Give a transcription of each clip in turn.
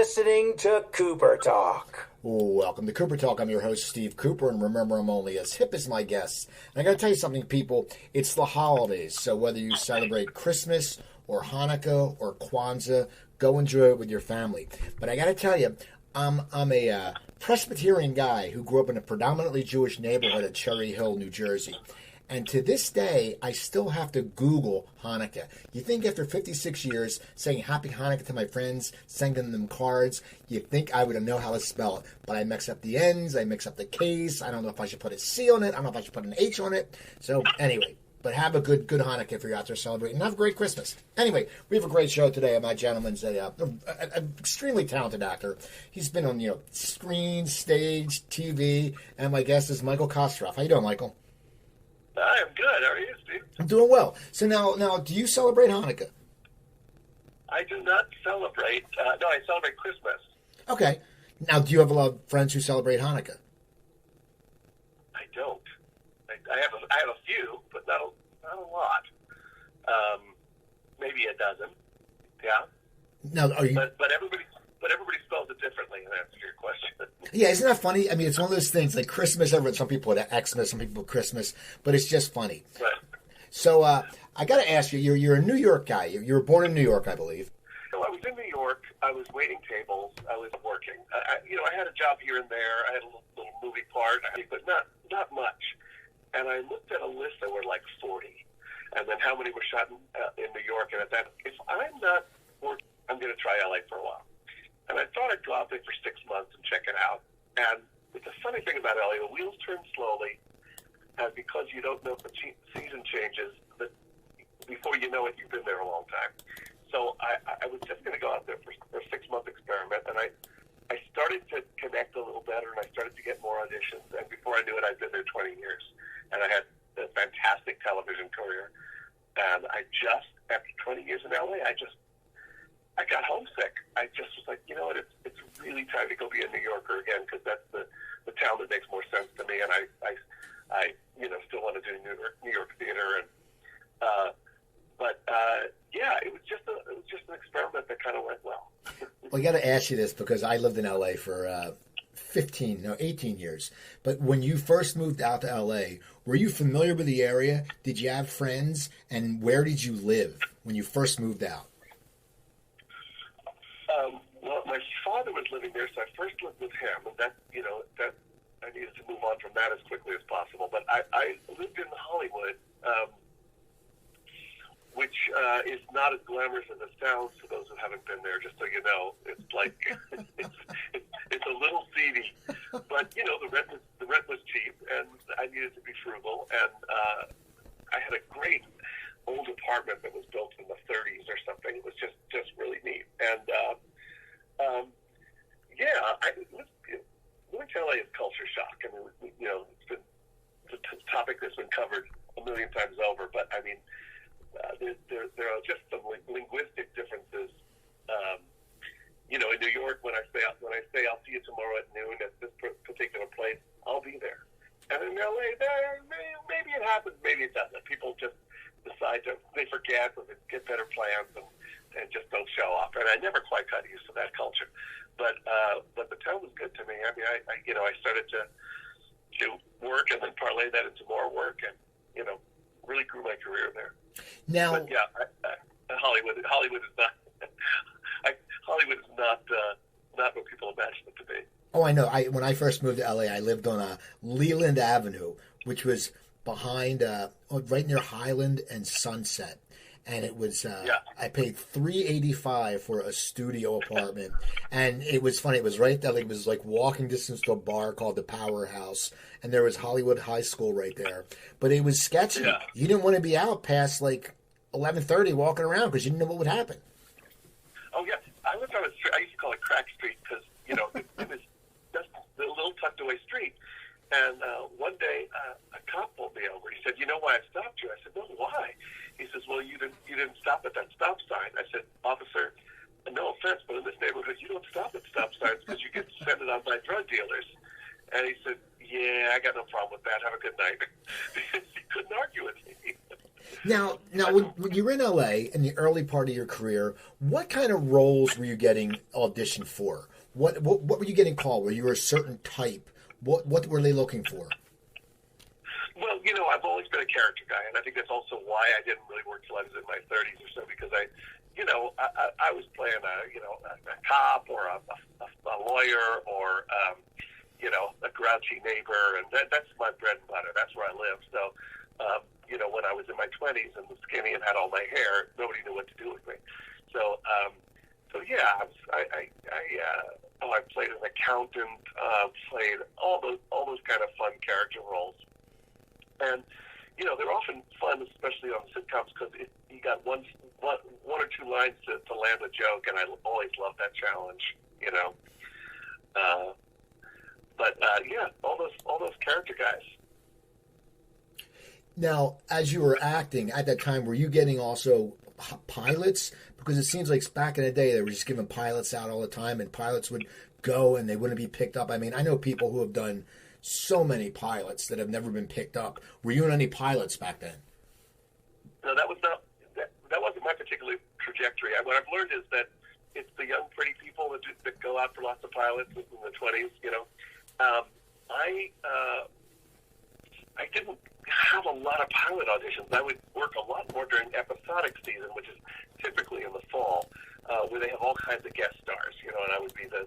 listening to Cooper Talk. Welcome to Cooper Talk. I'm your host, Steve Cooper, and remember, I'm only as hip as my guests. And I got to tell you something, people. It's the holidays, so whether you celebrate Christmas or Hanukkah or Kwanzaa, go enjoy it with your family. But I got to tell you, I'm a Presbyterian guy who grew up in a predominantly Jewish neighborhood at Cherry Hill, New Jersey. And to this day, I still have to Google Hanukkah. You think after 56 years, saying Happy Hanukkah to my friends, sending them cards, you think I would know how to spell it. But I mix up the N's, I mix up the K's, I don't know if I should put a C on it, I don't know if I should put an H on it. So anyway, but have a good Hanukkah if you're out there celebrating. And have a great Christmas. Anyway, we have a great show today. My gentleman's an extremely talented actor. He's been on screen, stage, TV, and my guest is Michael Kostroff. How you doing, Michael? I am good. How are you, Steve? I'm doing well. So now, do you celebrate Hanukkah? I do not celebrate. No, I celebrate Christmas. Okay. Now, do you have a lot of friends who celebrate Hanukkah? I don't. I have a few, but not a lot. Maybe a dozen. Yeah. Now, are you? But everybody spells it differently. In answer to your question. Yeah, isn't that funny? I mean, it's one of those things like Christmas. Some people put Xmas, some people put Christmas, but it's just funny. Right. So I got to ask you, you're a New York guy. You were born in New York, I believe. So I was in New York. I was waiting tables. I was working. I had a job here and there. I had a little movie part, but not much. And I looked at a list. There were like 40, and then how many were shot in New York? And at that, if I'm not working, I'm going to try LA for a while. And I thought I'd go out there for 6 months and check it out. And it's a funny thing about LA, the wheels turn slowly, and because you don't know if the season changes, but before you know it, you've been there a long time. So I was just going to go out there for a 6-month experiment, and I started to connect a little better, and I started to get more auditions. And before I knew it, I'd been there 20 years, and I had a fantastic television career. And after 20 years in LA, I got homesick. I just was like, you know what, it's really time to go be a New Yorker again, because that's the town that makes more sense to me, and I still want to do New York theater, and it was just an experiment that kind of went well. Well, I got to ask you this because I lived in LA for 18 years. But when you first moved out to LA, were you familiar with the area? Did you have friends? And where did you live when you first moved out? Well, my father was living there, so I first lived with him, and that I needed to move on from that as quickly as possible. But I lived in Hollywood, which is not as glamorous as it sounds to those who haven't been there. Just so you know, it's like it's a little seedy, but the rent was cheap, and I needed to be frugal, and I had a great old apartment that was built in the 30s or something. It was just really neat, and moving to LA is culture shock. I mean, it's a topic that's been covered a million times over, but I mean, there are just some linguistic differences. In New York, when I say I'll see you tomorrow at noon at this particular place, I'll be there. And in LA, maybe it happens, maybe it doesn't. People just decide they forget or they get better plans and just don't show up. And I never quite got used to that culture. But the town was good to me. I mean, I started to work and then parlay that into more work, and really grew my career there. Now, but yeah, Hollywood is not Hollywood is not what people imagine it to be. Oh, I know. When I first moved to LA, I lived on Leland Avenue, which was behind right near Highland and Sunset. And it was, I paid $385 for a studio apartment. And it was funny. It was right there. It was like walking distance to a bar called the Powerhouse. And there was Hollywood High School right there. But it was sketchy. Yeah. You didn't want to be out past like 11:30 walking around because you didn't know what would happen. Oh, yeah. I lived on a street. I used to call it Crack Street because, it was just a little tucked away street. And one day, a cop pulled me over. He said, "You know why I stopped you?" I said, "No, why?" He says, "Well, you didn't stop at that stop sign." I said, "Officer, no offense, but in this neighborhood, you don't stop at stop signs because you get suspended on by drug dealers." And he said, "Yeah, I got no problem with that. Have a good night." He couldn't argue with me. Now, Now, when you were in L.A. in the early part of your career, what kind of roles were you getting auditioned for? What were you getting called? Were you a certain type? What were they looking for? Well, I've always been a character guy, and I think that's also why I didn't really work till I was in my 30s or so, because I was playing a cop or a lawyer or a grouchy neighbor, and that's my bread and butter. That's where I live. So, when I was in my 20s and was skinny and had all my hair, nobody knew what to do with me. So, yeah, I played an accountant, played all those kind of fun character roles. And, they're often fun, especially on sitcoms, because you got one or two lines to land a joke, and I always love that challenge, yeah, all those character guys. Now, as you were acting at that time, were you getting also pilots? Because it seems like back in the day, they were just giving pilots out all the time, and pilots would go and they wouldn't be picked up. I mean, I know people who have done so many pilots that have never been picked up. Were you in any pilots back then? No, that wasn't my particular trajectory. What I've learned is that it's the young, pretty people that go out for lots of pilots in the 20s. I didn't have a lot of pilot auditions. I would work a lot more during episodic season, which is typically in the fall, where they have all kinds of guest stars. And I would be the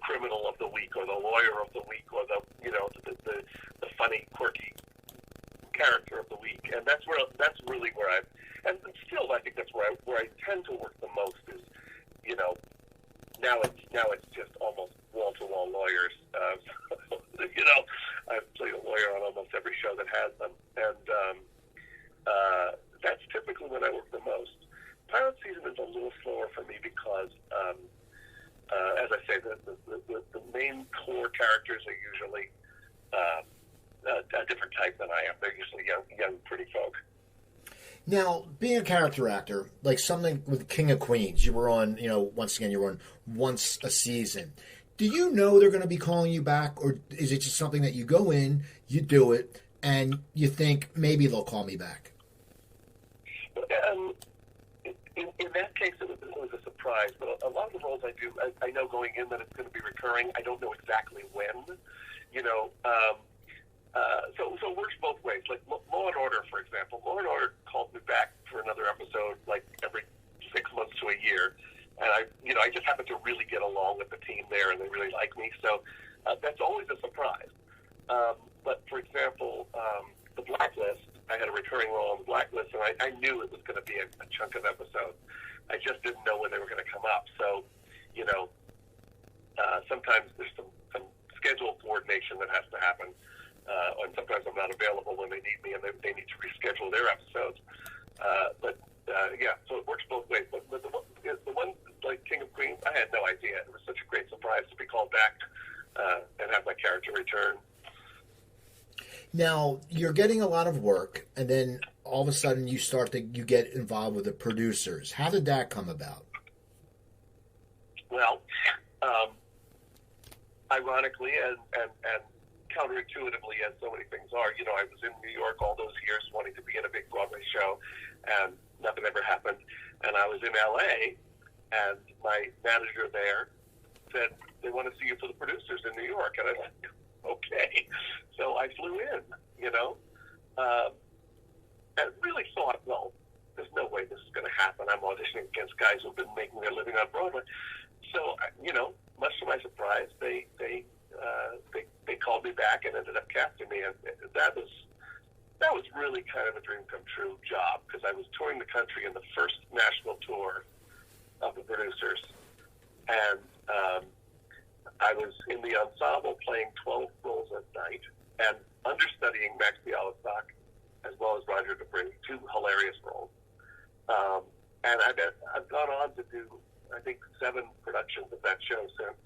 criminal of the week, or the lawyer of the week, or the funny, quirky character of the week. And that's really where and still I think that's where I tend to work the most is, now it's just almost wall-to-wall lawyers. I've played a lawyer on almost every show that has them, and that's typically when I work the most. Pilot season is a little slower for me because, as I say, the main core characters are usually a different type than I am. They're usually young, pretty folk. Now, being a character actor, like something with King of Queens, you were on, once again, you were on once a season. Do you know they're going to be calling you back, or is it just something that you go in, you do it, and you think maybe they'll call me back? In that case, it was a surprise, but a lot of the roles I do, I know going in that it's going to be recurring. I don't know exactly when, so it works both ways. Like Law and Order, for example. Law and Order called me back for another episode like every 6 months to a year, and I just happen to really get along with the team there, and they really like me. So that's always a surprise. But for example, the Blacklist, I had a recurring role on the Blacklist, and I knew it was going to be a chunk of episodes. I just didn't know when they were going to come up. So, sometimes there's some schedule coordination that has to happen. And sometimes I'm not available when they need me, and they need to reschedule their episodes. So it works both ways. But the one like King of Queens, I had no idea. It was such a great surprise to be called back and have my character return. Now, you're getting a lot of work, and then all of a sudden you get involved with the producers. How did that come about? Well, ironically and counterintuitively, as so many things are, I was in New York all those years wanting to be in a big Broadway show, and nothing ever happened. And I was in L.A., and my manager there said, they want to see you for the producers in New York. And I was like, okay. So I flew in, and really thought, well, there's no way this is going to happen. I'm auditioning against guys who've been making their living on Broadway. So, much to my surprise, they called me back and ended up casting me, and that was really kind of a dream come true job, because I was touring the country in the first national tour of the producers, and I was in the ensemble playing 12 roles at night and understudying Max Bialystock as well as Roger Dupree, two hilarious roles. And I've gone on to do, I think, 7 productions of that show since,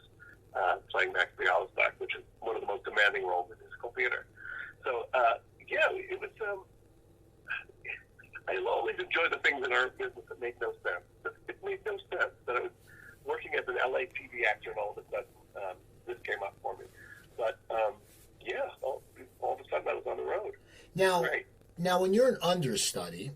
playing Max Bialystock, which is one of the most demanding roles in musical theater. So, it was, I always enjoy the things in our business that make no sense. It made no sense that I was working as an LA TV actor, and all of a sudden, this came up for me. But, all of a sudden I was on the road. Now, when you're an understudy,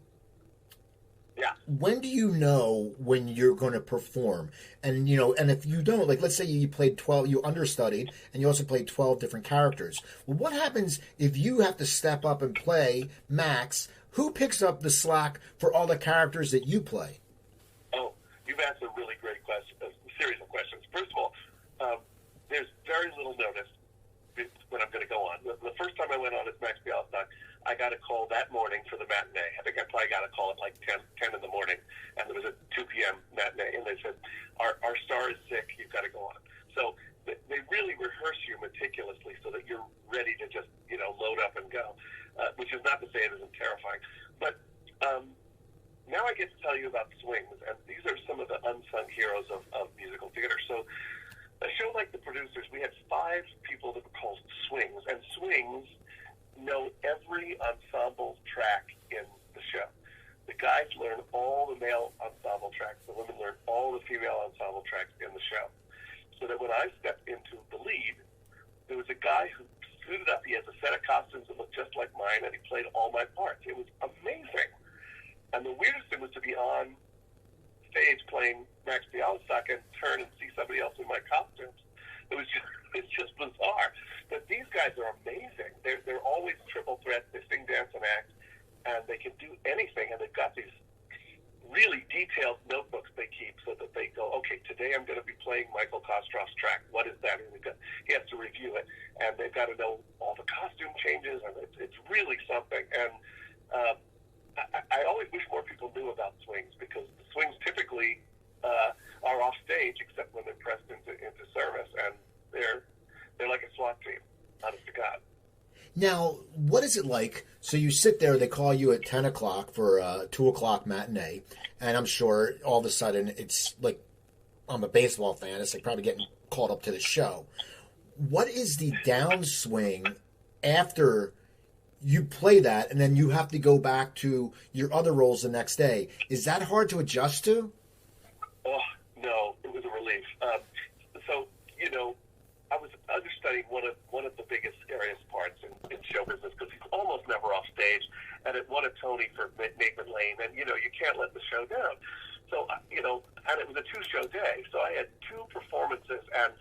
Yeah. When do you know when you're going to perform? And and if you don't, like let's say you played 12, you understudied, and you also played 12 different characters. Well, what happens if you have to step up and play Max? Who picks up the slack for all the characters that you play? Oh, you've asked a really great question, a series of questions. First of all, there's very little notice when I'm going to go on. The first time I went on as Max Bialystock, I got a call that morning for the matinee. I think I probably got a call at like 10 in the morning, and there was a 2 p.m. matinee, and they said, our star is sick, you've got to go on. So they really rehearse you meticulously so that you're ready to just, load up and go, which is not to say it isn't terrifying. But now I get to tell you about swings, and these are some of the unsung heroes of musical theater. So a show like The Producers, we had 5 people that were called swings, and swings know every ensemble track in the show. The guys learn all the male ensemble tracks. The women learn all the female ensemble tracks in the show. So that when I stepped into the lead, there was a guy who suited up. He has a set of costumes that looked just like mine, and he played all my parts. It was amazing. And the weirdest thing was to be on stage playing Max Bialystock and turn and see somebody else in my costumes. It's just bizarre. But these guys are amazing. They're always triple threats. They sing, dance, and act, and they can do anything. And they've got these really detailed notebooks they keep so that they go, okay, today I'm going to be playing Michael Kostroff's track. What is that? And he has to review it, and they've got to know all the costume changes, and it's really something. And I always wish more people knew about swings, because the swings typically are off stage, except when they're pressed into service, and they're like a SWAT team, honest to God. Now, what is it like? So you sit there, they call you at 10 o'clock for a 2 o'clock matinee, and I'm sure all of a sudden it's like, I'm a baseball fan, it's like probably getting called up to the show. What is the downswing after you play that, and then you have to go back to your other roles the next day? Is that hard to adjust to? Oh, no, it was a relief. So, I was understudying one of the biggest, scariest parts in show business, because he's almost never off stage, and it won a Tony for Nathan Lane, and, you can't let the show down. So, and it was a 2-show day, so I had 2 performances, and,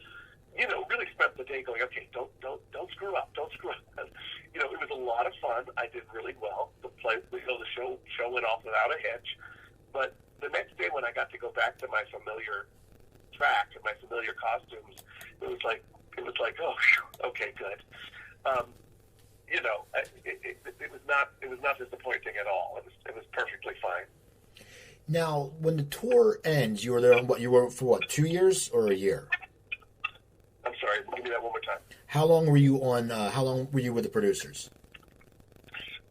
really spent the day going, okay, don't screw up, don't screw up. And, it was a lot of fun. I did really well. The show went off without a hitch. But the next day when I got to go back to my familiar track and my familiar costumes, it was like, oh, okay, good. It was not disappointing at all. It was perfectly fine. Now, when the tour ends, you were there for 2 years or a year? I'm sorry, give me that one more time. How long were you with the Producers?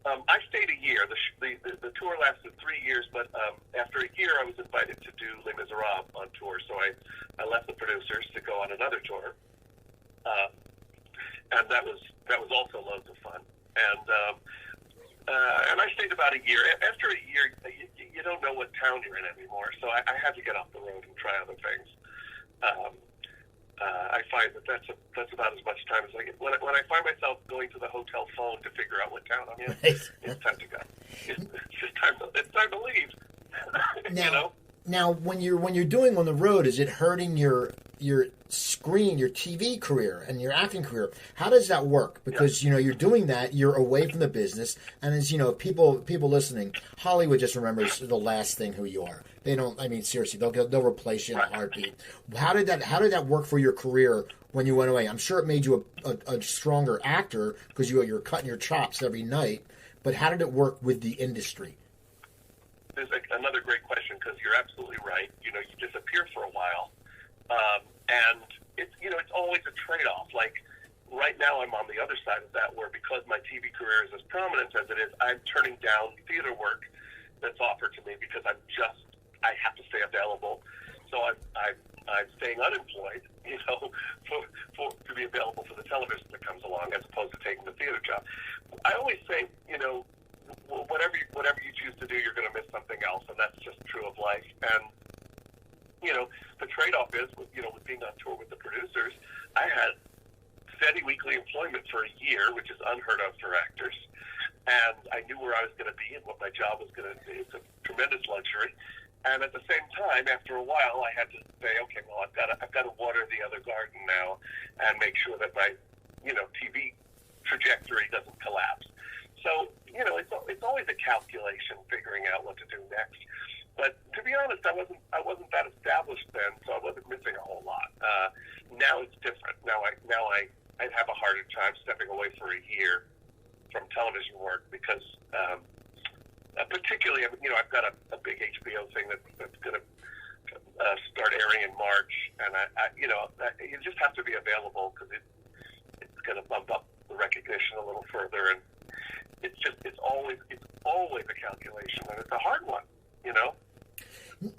I stayed a year. The tour lasted 3 years, but after a year, I was invited to do Les Misérables on tour. So I left the Producers to go on another tour, and that was also loads of fun. And I stayed about a year. After a year, you don't know what town you're in anymore. So I had to get off the road and try other things. I find that's about as much time as I get. When I find myself going to the hotel phone to figure out what town I'm in, it's time to go. It's time to leave. Now, when you're doing on the road, is it hurting your screen, your TV career, and your acting career? How does that work? Because you're doing that, you're away from the business, and as people listening, Hollywood just remembers the last thing who you are. They don't. I mean, seriously, they'll replace you in a heartbeat. How did that work for your career when you went away? I'm sure it made you a stronger actor because you're cutting your chops every night. But how did it work with the industry? There's another great question, because you're absolutely right. You disappear for a while, and it's always a trade-off. Like right now, I'm on the other side of that, where because my TV career is as prominent as it is, I'm turning down theater work that's offered to me because I have to stay available. So I'm staying unemployed, to be available for the television that comes along, as opposed to taking the theater job. I always say, whatever you choose to do, you're going to miss something else, and that's just true of life. And the trade-off is, with being on tour with the Producers, I had steady weekly employment for a year, which is unheard of for actors. and I knew where I was going to be and what my job was going to be. It's a tremendous luxury. And at the same time, after a while, I had to say, okay, well, I've got to water the other garden now and make sure that my, TV trajectory doesn't collapse. So, it's always a calculation figuring out what to do next. But to be honest, I wasn't that established then, so I wasn't missing a whole lot. Now it's different. Now I'd have a harder time stepping away for a year from television work because, particularly, I've got a big HBO thing that's going to start airing in March, and you just have to be available because it's going to bump up the recognition a little further, and it's always a calculation, and it's a hard one,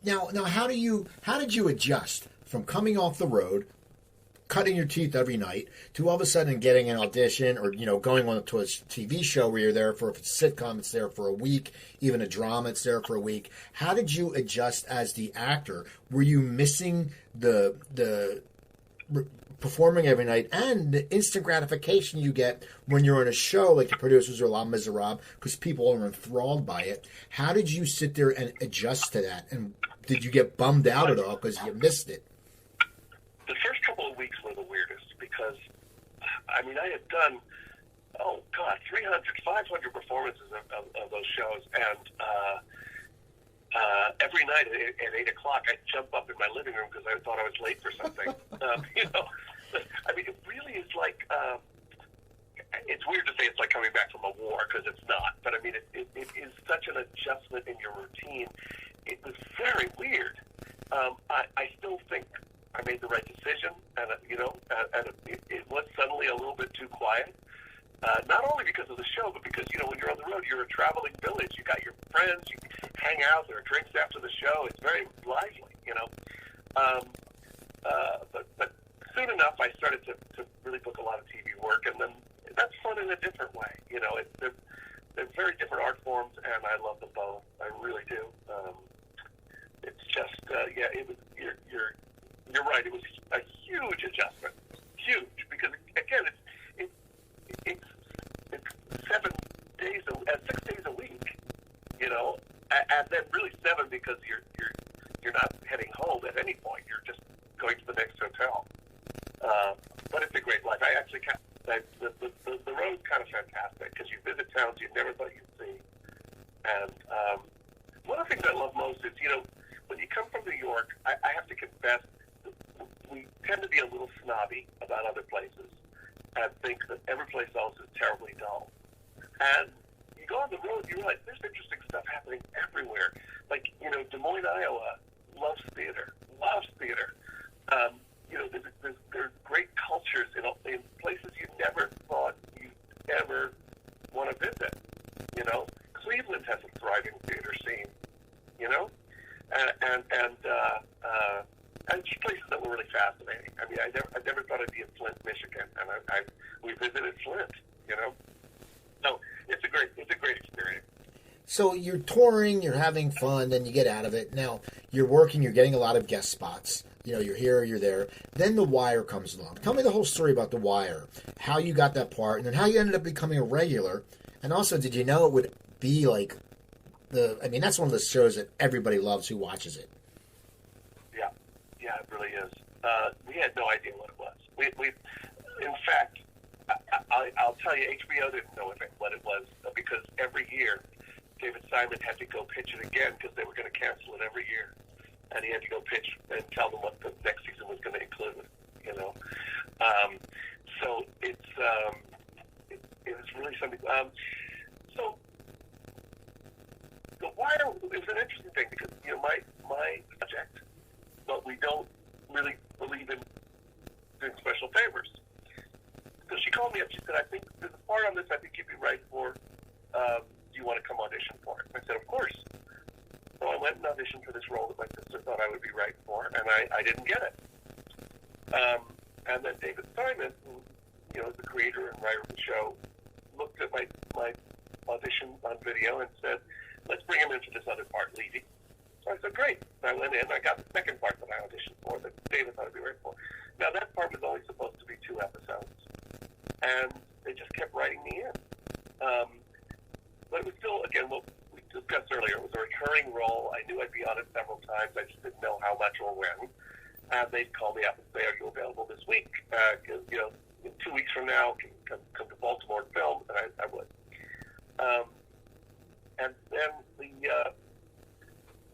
Now, how did you adjust from coming off the road, cutting your teeth every night, to all of a sudden getting an audition or, going on to a TV show where you're there for, if it's a sitcom, it's there for a week, even a drama, it's there for a week. How did you adjust as the actor? Were you missing the performing every night and the instant gratification you get when you're on a show like the producers or Les Misérables, because people are enthralled by it? How did you sit there and adjust to that? And did you get bummed out at all because you missed it? The first couple of weeks were the weirdest because, I had done, 300, 500 performances of those shows, and every night at 8 o'clock, I'd jump up in my living room because I thought I was late for something. It really is like, it's weird to say it's like coming back from a war because it's not, but it is such an adjustment in your routine. It was very weird. I still think I made the right decision, and it was suddenly a little bit too quiet. Not only because of the show, but because when you're on the road, you're a traveling village. You got your friends, you hang out, there are drinks after the show. It's very lively, But soon enough, I started to really book a lot of TV work, and then that's fun in a different way. They're very different art forms, and I love them both. I really do. It's just, it was. You're right. It was a huge adjustment, huge, because again, it's 7 days, 6 days a week, and then really 7 because you're not heading home at any point. You're just going to the next hotel. But it's a great life. I actually the road's kind of fantastic because you visit towns you never thought you'd see, and one of the things I love most is when you come from New York, I have to confess. We tend to be a little snobby about other places and think that every place else is terribly dull. And you go on the road, you realize there's interesting stuff happening everywhere. Like, Des Moines, Iowa loves theater. There's great cultures in places you never thought you'd ever want to visit. Cleveland has a thriving theater scene, and just places that were really fascinating. I never thought I'd be in Flint, Michigan, and we visited Flint. So it's a great experience. So you're touring, you're having fun, then you get out of it. Now you're working, you're getting a lot of guest spots. You're here, you're there. Then The Wire comes along. Tell me the whole story about The Wire, how you got that part, and then how you ended up becoming a regular. And also, did you know it would be like that's one of the shows that everybody loves who watches it. Yeah, it really is. We had no idea what it was. We in fact, I'll tell you, HBO didn't know what it was because every year David Simon had to go pitch it again because they were going to cancel it every year, and he had to go pitch and tell them what the next season was going to include. So it was really something. So The Wire, it was an interesting thing because my project, but we don't really believe in doing special favors. So she called me up. She said, "I think there's a part on this I think you'd be right for. Do you want to come audition for it?" I said, "Of course." So I went and auditioned for this role that my sister thought I would be right for, and I didn't get it. And then David Simon, who is the creator and writer of the show, looked at my audition on video and said, "Let's bring him in for this other part, Levy." So I said, "Great." I went in. I got the second part that I auditioned for that David thought I'd be right for. Now, that part was only supposed to be 2 episodes, and they just kept writing me in. but it was still, again, what we discussed earlier, it was a recurring role. I knew I'd be on it several times. I just didn't know how much or when. And they'd call me up and say, are you available this week? Because, in 2 weeks from now, can come to Baltimore and film, and I would. And then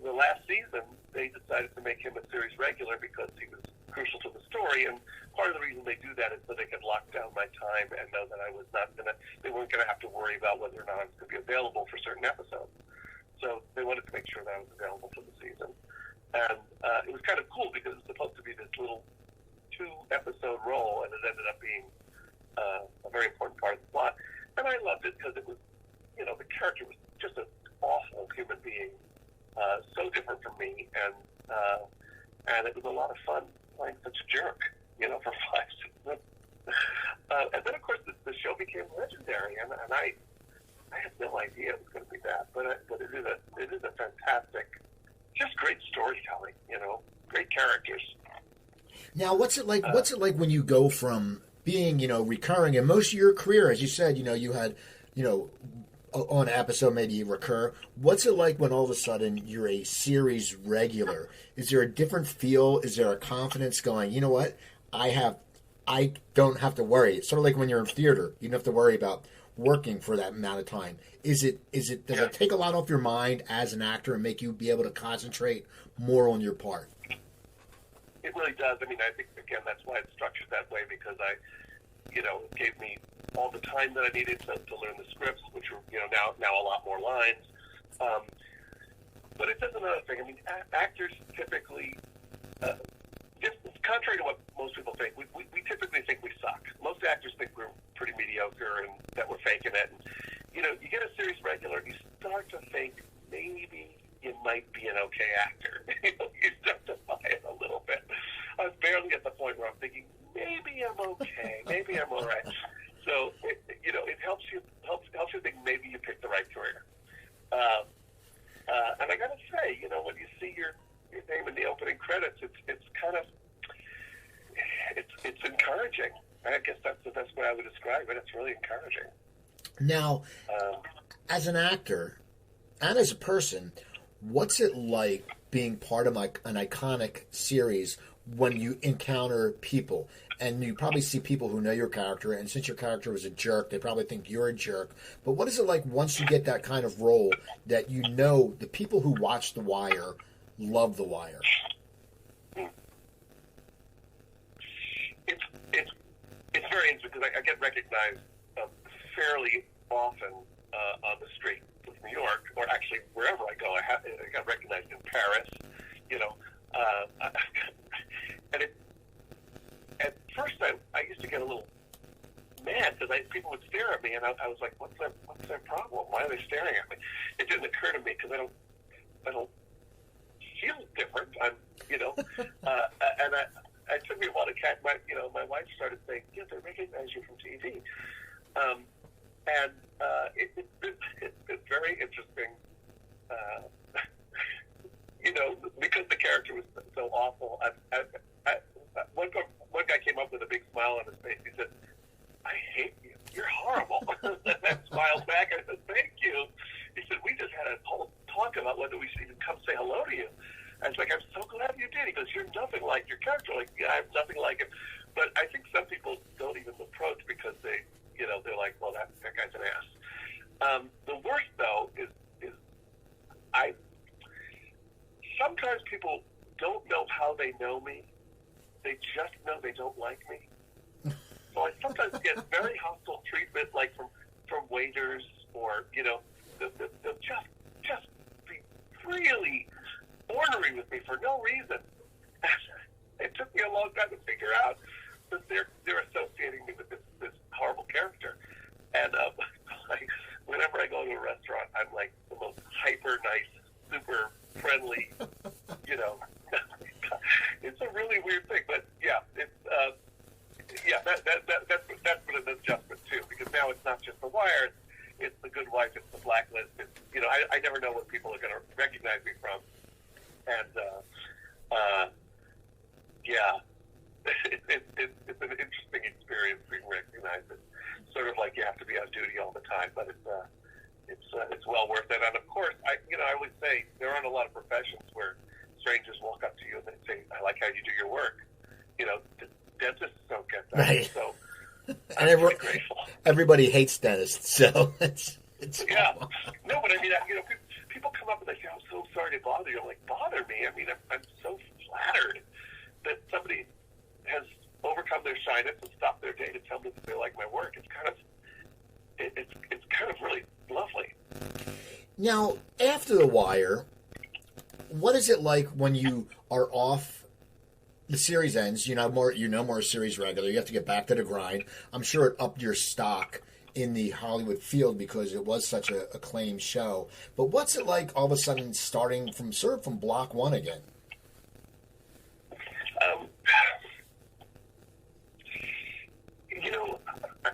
the last season, they decided to make him a series regular because he was crucial to the story. And part of the reason they do that is so they could lock down my time and know that I was not going to, they weren't going to have to worry about whether or not I was going to be available for certain episodes. So they wanted to make sure that I was available for the season. And it was kind of cool because it was supposed to be this little 2-episode role, and it ended up being a very important part of the plot. And I loved it because it was, the character was just an awful human being, so different from me, and it was a lot of fun playing such a jerk, for 5 seasons. And then, of course, the show became legendary, and I had no idea it was going to be that, but it is a fantastic, just great storytelling, great characters. Now, what's it like? What's it like when you go from being, recurring, and most of your career, as you said, you had, on an episode maybe you recur. What's it like when all of a sudden you're a series regular? Is there a different feel? Is there a confidence going, you know what? I don't have to worry. It's sort of like when you're in theater. You don't have to worry about working for that amount of time. Does it take a lot off your mind as an actor and make you be able to concentrate more on your part? It really does. I mean, I think, again, that's why it's structured that way, because it gave me all the time that I needed to learn the scripts, which were, now a lot more lines. But it does another thing. I mean, actors typically, just contrary to what most people think, we typically think we suck. Most actors think we're pretty mediocre and that we're faking it. And, you get a series regular, and you start to think maybe you might be an okay actor. You start to buy it a little bit. I was barely at the point where I'm thinking, maybe I'm okay, maybe I'm all right. So, it helps you think maybe you picked the right career. And I got to say, when you see your name in the opening credits, it's kind of, it's encouraging. I guess that's the best way I would describe it. It's really encouraging. Now, as an actor and as a person, what's it like being part of an iconic series when you encounter people? And you probably see people who know your character, and since your character was a jerk, they probably think you're a jerk. But what is it like once you get that kind of role that the people who watch The Wire love The Wire? It's very interesting because I get recognized fairly often on the street of New York, or actually wherever I go. I got recognized in Paris, and at first I used to get a little mad because people would stare at me, and I was like, what's their problem? Why are they staring at me? It didn't occur to me because I don't feel different. And it took me a while to catch my wife started saying, yeah, they recognize you from TV. And it's been very interesting, because the character was so awful. One guy came up with a big smile on his face. He said, I hate you. You're horrible. And I smiled back and I said, thank you. He said, we just had a whole talk about whether we should even come say hello to you. I was like, I'm so glad you did. He goes, you're nothing like your character. Like, yeah, I'm nothing like him. But I think some people don't even approach because they're like, well, that guy's an ass. The worst, though, is sometimes people don't know how they know me. They just know they don't like me. So I sometimes get very hostile treatment, like from waiters, or they'll just be really ornery with me for no reason. It took me a long time to figure out that they're associating me with this horrible character. And whenever I go to a restaurant, I'm like the most hyper nice, super friendly. It's a really weird thing, but yeah, that's been an adjustment too, because now it's not just The Wire, it's The Good Wife, it's The Blacklist. It's, I never know what people are going to recognize me from, and it's an interesting experience being recognized. It's sort of like you have to be on duty all the time, but it's dentists don't get that. Right. So And I'm pretty grateful. everybody hates dentists, so it's Yeah. No, but I mean, people come up and they say, "I'm so sorry to bother you." I'm like, "Bother me?" I mean, I'm so flattered that somebody has overcome their shyness and stopped their day to tell me that they like my work. It's kind of really lovely. Now, after The Wire, what is it like when you are off? The series ends. No more series regular. You have to get back to the grind. I'm sure it upped your stock in the Hollywood field because it was such a acclaimed show. But what's it like all of a sudden starting from block one again?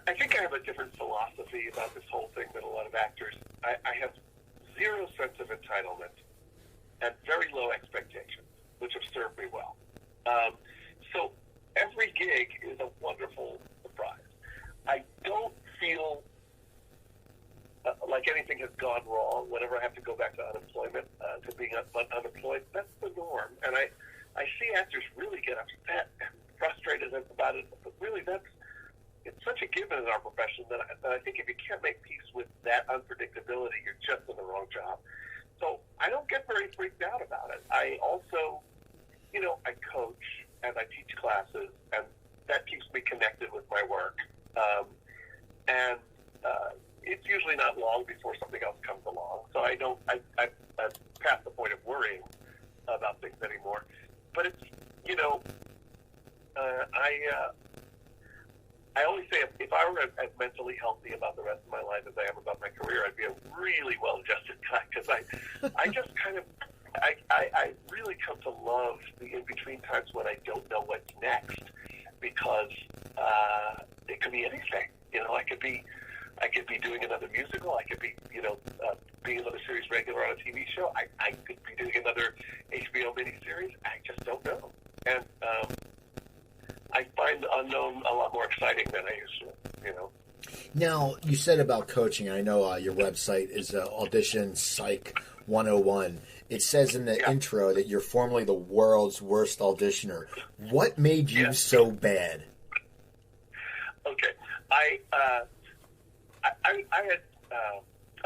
I think I have a different philosophy about this whole thing than a lot of actors. I have zero sense of entitlement and very low expectations, which have served me well. So every gig is a wonderful surprise. I don't feel like anything has gone wrong whenever I have to go back to unemployment, to being unemployed. That's the norm. And I see actors really get upset and frustrated about it, but really it's such a given in our profession that I think if you can't make peace with that unpredictability, you're just in the wrong job. So I don't get very freaked out about it. I also, I coach and I teach classes, and that keeps me connected with my work. And it's usually not long before something else comes along. So I'm past the point of worrying about things anymore. But it's, I always say if I were as mentally healthy about the rest of my life as I am about my career, I'd be a really well-adjusted guy, because I just kind of, I really come to love the in-between times when I don't know what's next, because it could be anything. I could be doing another musical. I could be, being another series regular on a TV show. I could be doing another HBO miniseries. I just don't know. And I find the unknown a lot more exciting than I used to, Now, you said about coaching. I know your website is Audition Psych 101. It says in the intro that you're formerly the world's worst auditioner. What made you so bad? Okay. I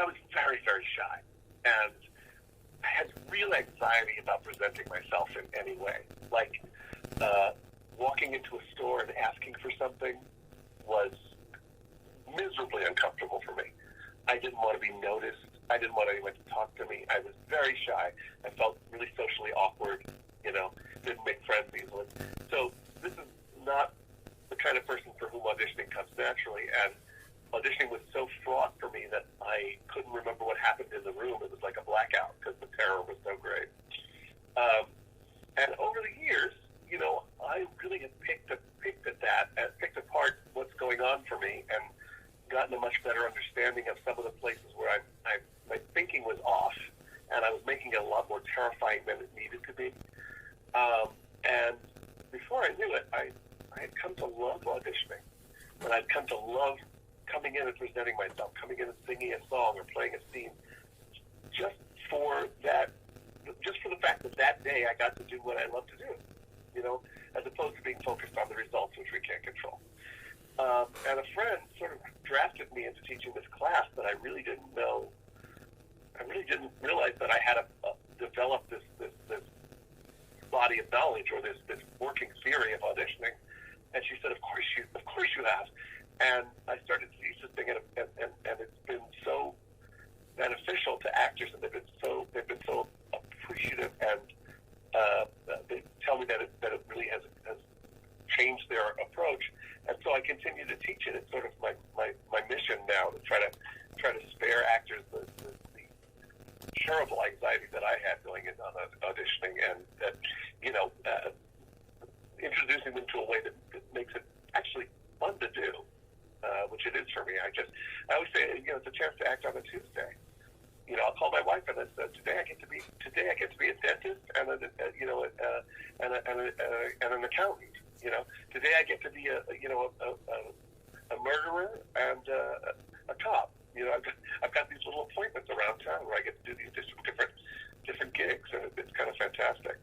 was very, very shy, and I had real anxiety about presenting myself in any way. Like, walking into a store and asking for something was miserably uncomfortable for me. I didn't want to be noticed. I didn't want anyone to talk to me. I was very shy. I felt really socially awkward, didn't make friends easily. So this is not the kind of person for whom auditioning comes naturally, and auditioning was so fraught for me that I couldn't remember what happened in the room. It was like a blackout because the terror was so great. And over the years, I really have picked apart what's going on for me and gotten a much better understanding of some of the places where my thinking was off, and I was making it a lot more terrifying than it needed to be. And before I knew it, I had come to love auditioning, and I'd come to love coming in and presenting myself, coming in and singing a song or playing a scene, just for the fact that day I got to do what I love to do, as opposed to being focused on the results, which we can't control. And a friend sort of drafted me into teaching this class that I really didn't know. I really didn't realize that I had developed this body of knowledge, or this working theory of auditioning. And she said, "Of course you have." And I started teaching it, and it's been so beneficial to actors, and they've been so appreciative, and they tell me that it really has changed their approach. And so I continue to teach it. It's sort of my mission now to try to spare actors the terrible anxiety that I had going into auditioning, and that introducing them to a way that makes it actually fun to do, which it is for me. I always say, it's a chance to act on a Tuesday. I'll call my wife and I said, today I get to be a dentist and an accountant. Today I get to be a murderer and a cop. I've got these little appointments around town where I get to do these different gigs, and it's kind of fantastic.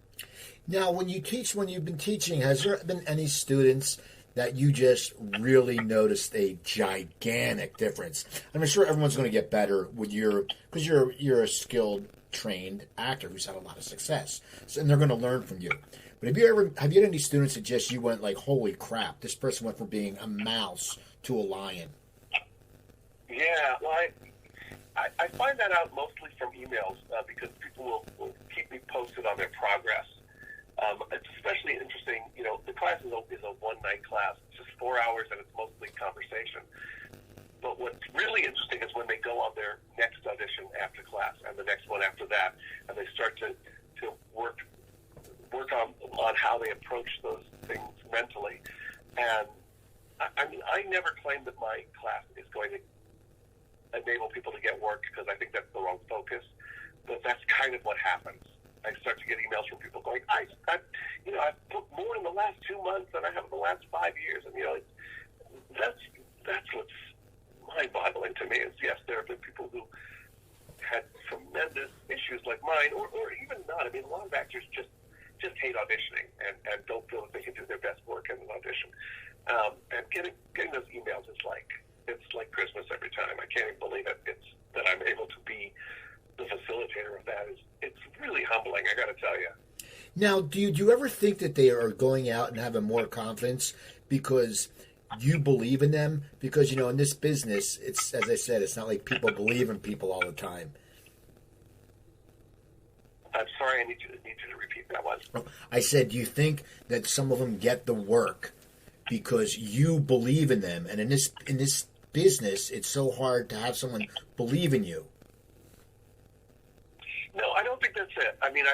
Now, when you've been teaching, has there been any students that you just really noticed a gigantic difference? I'm sure everyone's going to get better with because you're a skilled, trained actor who's had a lot of success, and they're going to learn from you. But have you had any students that just you went like, holy crap, this person went from being a mouse to a lion? Yeah, well, I find that out mostly from emails because people will keep me posted on their progress. It's especially interesting, the class is a one-night class. It's just 4 hours, and it's mostly conversation. But what's really interesting is when they go on their next audition after class and the next one after that, and they start to work on how they approach those things mentally. And, I never claim that my class is going to enable people to get work because I think that's the wrong focus. But that's kind of what happens. I start to get emails from people going, I've put more in the last 2 months than I have in the last 5 years. And, that's what's mind-boggling to me is, yes, there have been people who had tremendous issues like mine, or even not. I mean, a lot of actors just hate auditioning and don't feel that they can do their best work in an audition. And getting those emails is it's like Christmas every time. I can't even believe it. That I'm able to be the facilitator of that. It's really humbling, I got to tell you. Now, do you ever think that they are going out and having more confidence because you believe in them? Because, in this business, it's, as I said, it's not like people believe in people all the time. I'm sorry, I need you to repeat that one. I said, do you think that some of them get the work because you believe in them? And in this business, it's so hard to have someone believe in you. No, I don't think that's it. I mean,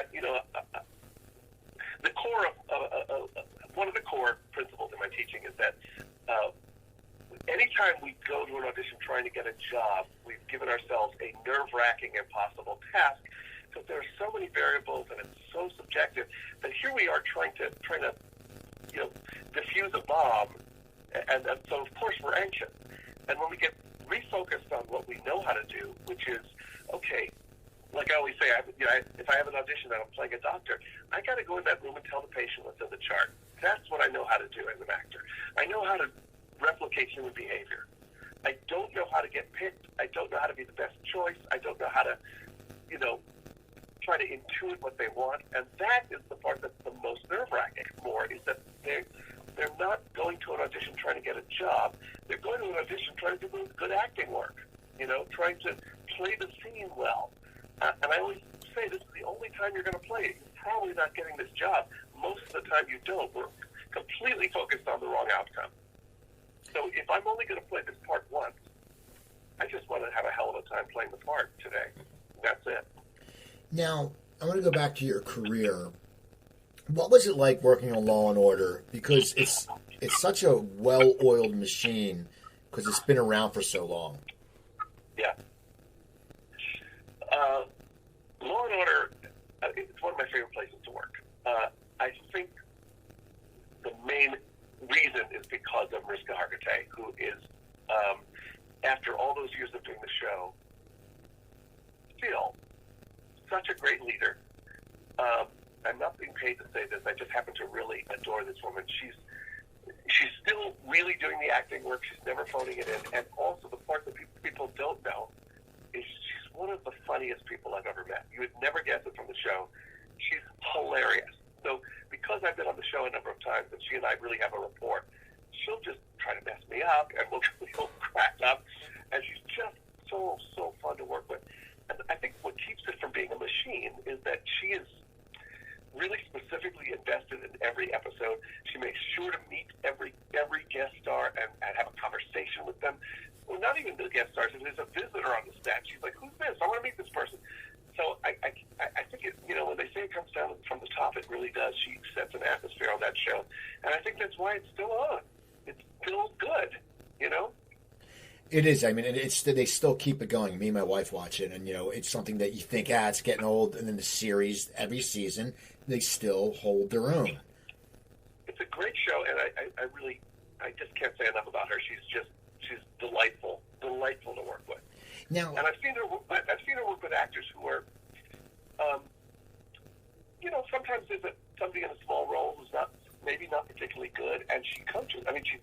the core of one of the core principles in my teaching is that anytime we go to an audition trying to get a job, we've given ourselves a nerve-wracking, impossible task because there are so many variables and it's so subjective that here we are trying to defuse a bomb, and so of course we're anxious. And when we get refocused on what we know how to do, which is, okay, like I always say, if I have an audition and I'm playing a doctor, I got to go in that room and tell the patient what's in the chart. That's what I know how to do as an actor. I know how to replicate human behavior. I don't know how to get picked. I don't know how to be the best choice. I don't know how to, try to intuit what they want. And that is the part that's the most nerve-wracking more, is that they're not going to an audition trying to get a job. They're going to an audition trying to do good acting work, trying to play the scene well. And I always say this is the only time you're going to play it. You're probably not getting this job. Most of the time you don't. We're completely focused on the wrong outcome. So if I'm only going to play this part once, I just want to have a hell of a time playing the part today. That's it. Now, I want to go back to your career. What was it like working on Law & Order? Because it's such a well-oiled machine because it's been around for so long. Yeah. Law & Order, it's one of my favorite places to work. I think the main reason is because of Mariska Hargitay, who is, after all those years of doing the show, still such a great leader. I'm not being paid to say this. I just happen to really adore this woman. She's still really doing the acting work. She's never phoning it in. And also the part that people don't know is she's one of the funniest people I've ever met. You would never guess it from the show. She's hilarious. So because I've been on the show a number of times and she and I really have a rapport, she'll just try to mess me up and we'll crack up. And she's just so fun to work with. And I think what keeps it from being a machine is that she is really specifically invested in every episode. She makes sure to meet every guest star and have a conversation with them. Well, not even the guest stars. If there's a visitor on the set, she's like, who's this? I want to meet this person. So I think it, when they say it comes down from the top, it really does. She sets an atmosphere on that show. And I think that's why it's still on. It's still good, It is. I mean, they still keep it going. Me and my wife watch it, and it's something that you think, it's getting old. And then the series, every season, they still hold their own. It's a great show, and I just can't say enough about her. She's delightful to work with. Now, and I've seen her work with actors who are, sometimes there's somebody in a small role who's maybe not particularly good, and she coaches. I mean, she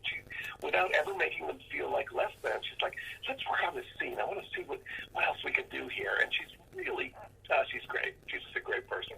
without ever making them feel like less than. She's like, let's work on this scene. I want to see what else we can do here. And she's really, she's great. She's a great person.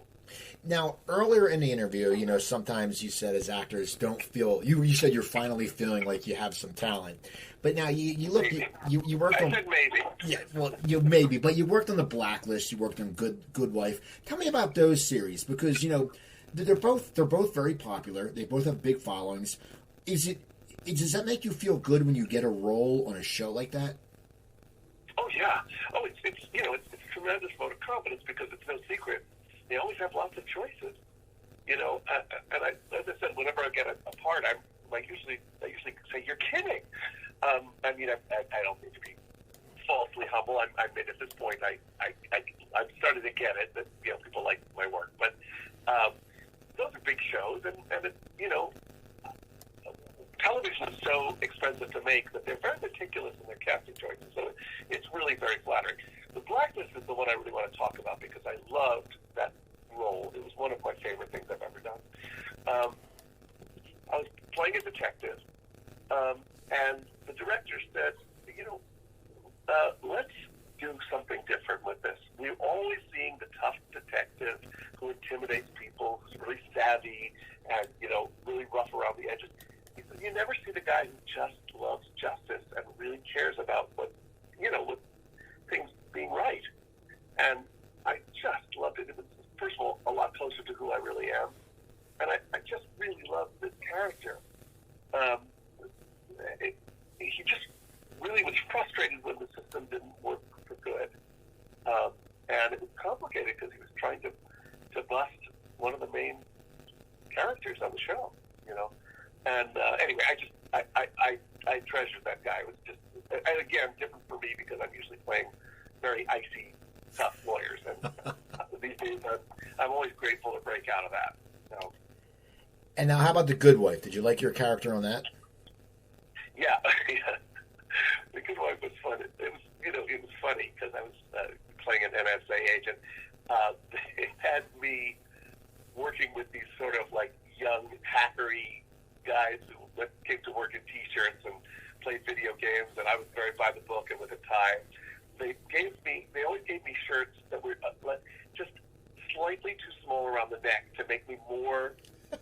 Now, earlier in the interview, you know, sometimes you said as actors don't feel, you said you're finally feeling like you have some talent. But now you look, you worked on. I said maybe. Yeah, well, maybe, but you worked on the Blacklist. You worked on Good Wife. Tell me about those series, because you know they're both very popular. They both have big followings. Does that make you feel good when you get a role on a show like that? Oh yeah. Oh, it's you know it's a tremendous vote of confidence, because it's no secret they always have lots of choices. You know, and as I said, whenever I get a part, I usually say, "You're kidding." I mean, I don't need to be falsely humble. I mean, at this point, I'm starting to get it that, you know, people like my work. But those are big shows, and it, you know, television is so expensive to make that they're very meticulous in their casting choices. So it's really very flattering. The Blacklist is the one I really want to talk about, because I loved that role. It was one of my favorite things I've ever done. I was playing a detective, and the director said, you know, let's do something different with this. We're always seeing the tough detective who intimidates people, who's really savvy and, you know, really rough around the edges. He said, you never see the guy who just loves justice and really cares about what, you know, with things being right. And I just loved it. It was, first of all, a lot closer to who I really am. And I just really loved this character. He just really was frustrated when the system didn't work for good. And it was complicated because he was trying to bust one of the main characters on the show, you know. And anyway, I treasured that guy. It was just, and again, different for me because I'm usually playing very icy, tough lawyers. And these days, I'm always grateful to break out of that. So. And now, how about The Good Wife? Did you like your character on that? Yeah, yeah. The Good Wife was fun. It was, you know, it was funny because I was playing an NSA agent. They had me working with these sort of like young hackery guys who came to work in T-shirts and played video games, and I was very by the book and with a tie. They always gave me shirts that were just slightly too small around the neck to make me more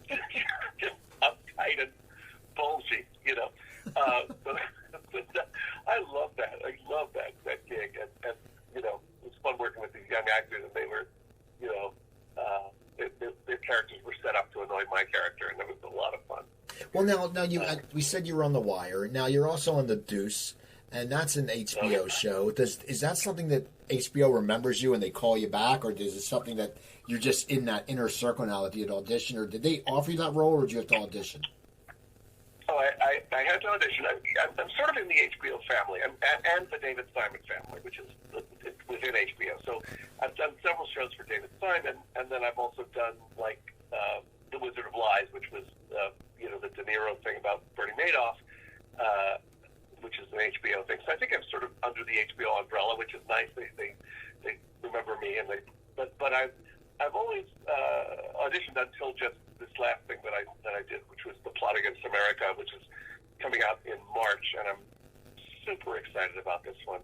just uptight and bulgy, you know. I love that. I love that gig, and you know, it was fun working with these young actors, and they were, you know, their characters were set up to annoy my character, and it was a lot of fun. Well, now we said you were on The Wire. Now you're also on The Deuce, and that's an HBO show. Is that something that HBO remembers you and they call you back, or is it something that you're just in that inner circle now that you had audition, or did they offer you that role, or did you have to audition? Oh, I had to audition. I'm sort of in the HBO family, and the David Simon family, which is within HBO. So I've done several shows for David Simon, and then I've also done like The Wizard of Lies, which was you know, the De Niro thing about Bernie Madoff, which is an HBO thing. So I think I'm sort of under the HBO umbrella, which is nice. They remember me, and but I've always auditioned until just this last thing that I did, which was The Plot Against America, which is coming out in March, and I'm super excited about this one.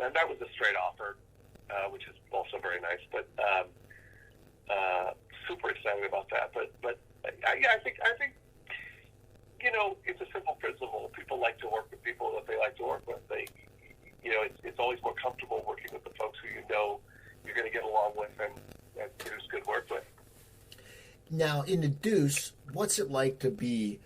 And that was a straight offer, which is also very nice. But super excited about that. But I think you know, it's a simple principle. People like to work with people that they like to work with. You know, it's always more comfortable working with the folks who you know you're going to get along with and produce good work with. Now, in The Deuce, what's it like to be...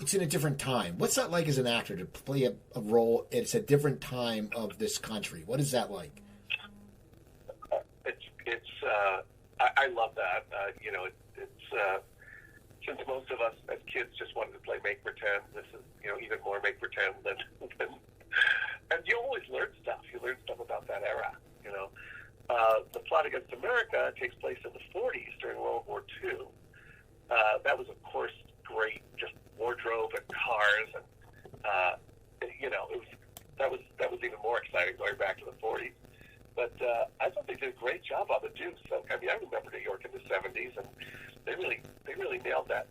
It's in a different time. What's that like as an actor to play a role? It's a different time of this country. What is that like? I love that. You know, it's since most of us as kids just wanted to play make pretend, this is, you know, even more make pretend than and you always learn stuff. You learn stuff about that era. You know, The Plot Against America takes place in the 40s during World War II. That was, of course, great. Just wardrobe and cars, and you know, that was even more exciting going back to the 40s. But I thought they did a great job on The Deuce. So, I mean, I remember New York in the 70s, and they really nailed that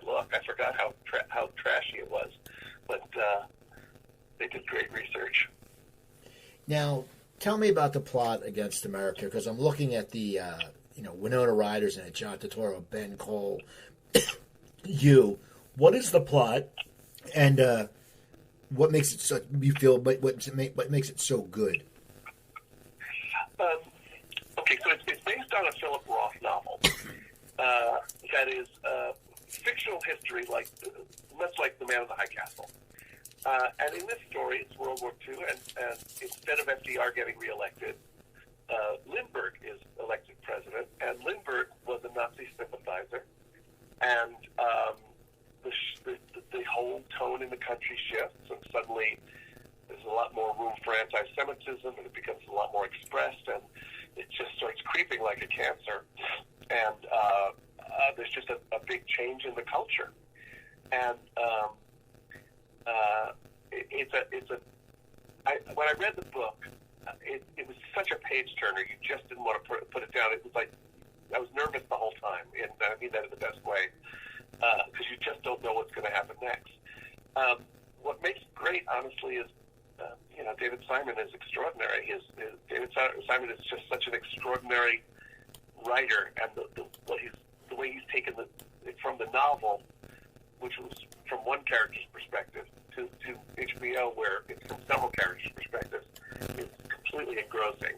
look. I forgot how trashy it was, but they did great research. Now, tell me about the plot against America, because I'm looking at the Winona Ryder's in it, John Turturro, Ben Cole, you. What is the plot, and what makes it so you feel? What makes it so good? Okay, so it's based on a Philip Roth novel that is fictional history, much like The Man in the High Castle. And in this story, it's World War II, and instead of FDR getting reelected, Lindbergh is elected president, and Lindbergh was a Nazi sympathizer, and the whole tone in the country shifts, and suddenly there's a lot more room for anti-Semitism, and it becomes a lot more expressed, and it just starts creeping like a cancer, and there's just a big change in the culture, and when I read the book, it was such a page turner. You just didn't want to put it down. It was like I was nervous the whole time, and I mean that in the best way, because you just don't know what's going to happen next. What makes it great, honestly, is David Simon is extraordinary. David Simon is just such an extraordinary writer, and the way he's taken it from the novel, which was from one character's perspective, to HBO, where it's from several characters' perspectives, is completely engrossing.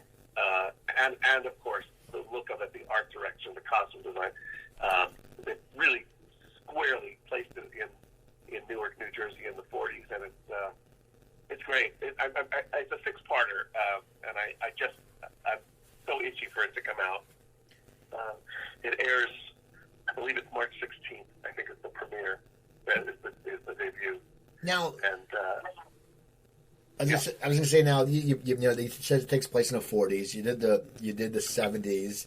And of course, the look of it, the art direction, the costume design, they really squarely placed it in Newark, New Jersey in the 40s, and it's great. It's a six-parter, and I'm so itchy for it to come out. It airs, I believe it's March 16th. I think it's the premiere. Is the debut. Now, and I was going to say, now you said it takes place in the 40s. You did the 70s.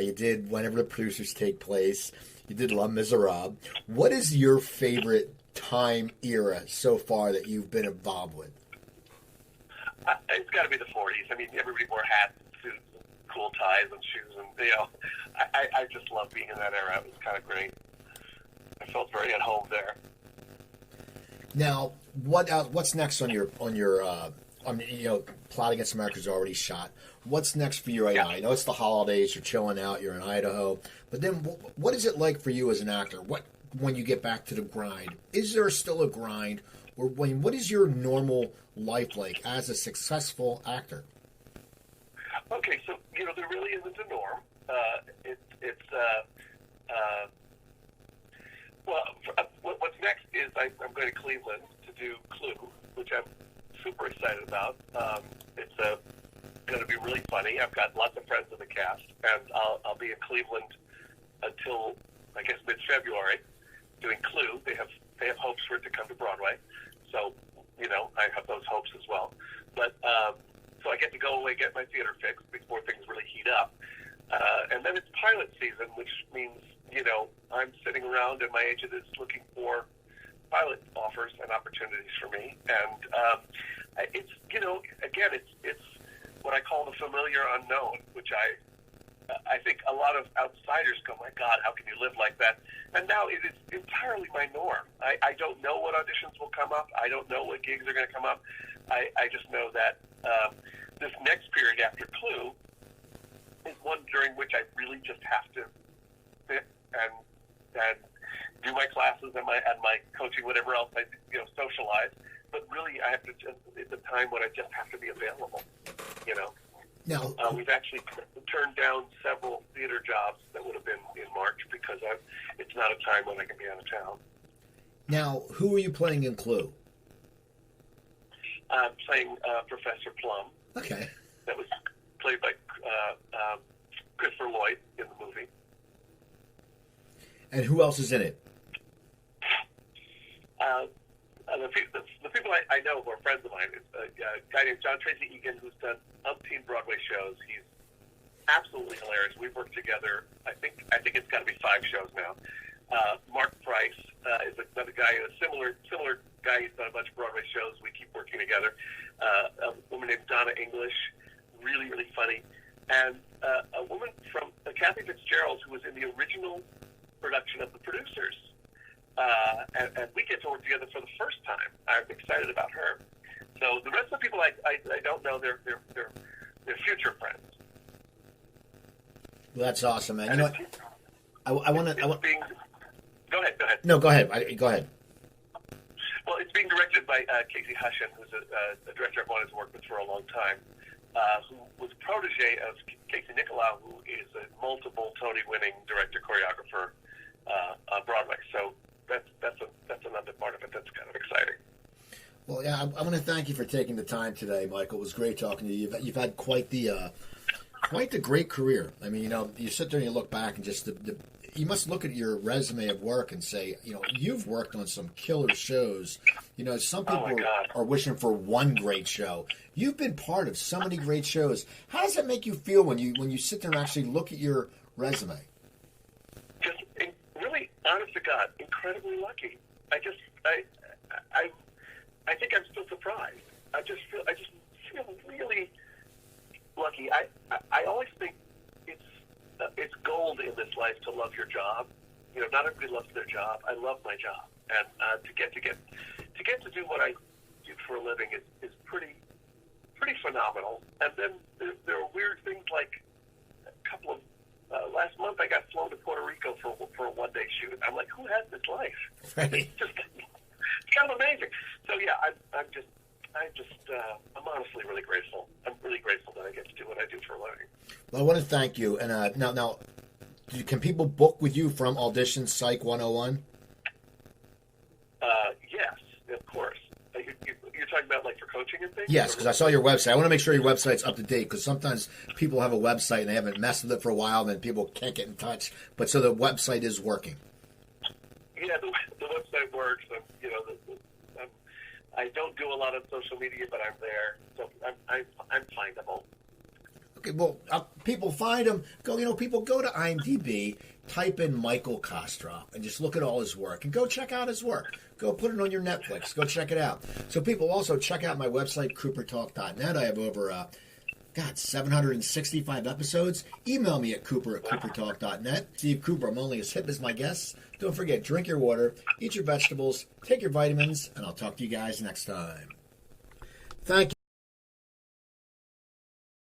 You did Whenever the Producers Take Place. You did Les Misérables. What is your favorite time era so far that you've been involved with? It's got to be the 40s. I mean, everybody wore hats and suits and cool ties and shoes, and I just love being in that era. It was kind of great. I felt very at home there. Now, what's next on your Plot Against America is already shot. What's next for you right now? I know it's the holidays. You're chilling out. You're in Idaho. But then, what is it like for you as an actor? When you get back to the grind? Is there still a grind, or what is your normal life like as a successful actor? Okay, so there really isn't a norm. What's next is I'm going to Cleveland to do Clue, which I'm super excited about. It's going to be really funny. I've got lots of friends in the cast, and I'll be in Cleveland until I guess mid-February doing Clue. They have hopes for it to come to Broadway, so I have those hopes as well. But so I get to go away, get my theater fixed before things really heat up, and then it's pilot season, which means I'm sitting around and my agent is looking for pilot offers and opportunities for me. And it's it's what I call the familiar unknown, which I think a lot of outsiders go, my God, how can you live like that? And now it is entirely my norm. I don't know what auditions will come up. I don't know what gigs are going to come up. I just know that this next period after Clue is one during which I really just have to sit and do my classes and my coaching, whatever else I socialize. But really, I have to. It's a time when I just have to be available. Now, we've actually turned down several theater jobs that would have been in March because it's not a time when I can be out of town. Now, who are you playing in Clue? I'm playing Professor Plum. Okay. That was played by Christopher Lloyd in the movie. And who else is in it? The people I know who are friends of mine is a guy named John Tracy Egan, who's done umpteen Broadway shows. He's absolutely hilarious. We've worked together. I think it's got to be 5 shows now. Mark Price is another guy, a similar guy. He's done a bunch of Broadway shows. We keep working together. A woman named Donna English, really, really funny. And a woman from a Kathy Fitzgerald, who was in the original production of The Producers. And we get to work together for the first time. I'm excited about her. So the rest of the people I don't know. They're future friends. Well, that's awesome, man. You know what? I want to. Go ahead. No, go ahead. Go ahead. Well, it's being directed by Casey Hushen, who's a director I've wanted to work with for a long time, who was a protege of Casey Nicolau, who is a multiple Tony-winning director choreographer on Broadway. So that's another part of it that's kind of exciting. Well, yeah, I want to thank you for taking the time today, Michael. It was great talking to you. You've had quite the great career. I mean, you sit there and you look back and just you must look at your resume of work and say, you've worked on some killer shows. Some people are wishing for one great show. You've been part of so many great shows. How does that make you feel when you sit there and actually look at your resume? Just really, honest to God, incredibly lucky. I think I'm still surprised. I just feel really lucky. I always think it's gold in this life to love your job. Not everybody loves their job. I love my job, and to get to do what I do for a living is pretty phenomenal. And then there are weird things like a couple of last month I got flown to Puerto Rico for a one-day shoot. I'm like, who has this life? Right. It's kind of amazing. So yeah, I'm honestly really grateful. I'm really grateful that I get to do what I do for a living. Well, I want to thank you. And now, can people book with you from Audition Psych 101? Yes, of course. You're talking about like for coaching and things? Yes, because I saw your website. I want to make sure your website's up to date because sometimes people have a website and they haven't messed with it for a while, and then people can't get in touch. But so the website is working. Yeah, the website works. I don't do a lot of social media, but I'm there, so I'm findable. Okay, well, people find him. People go to IMDb, type in Michael Kostroff, and just look at all his work, and go check out his work. Go put it on your Netflix. Go check it out. So people also check out my website, coopertalk.net. I have over 765 episodes. Email me at cooper@coopertalk.net. Steve Cooper, I'm only as hip as my guests. Don't forget, drink your water, eat your vegetables, take your vitamins, and I'll talk to you guys next time. Thank you.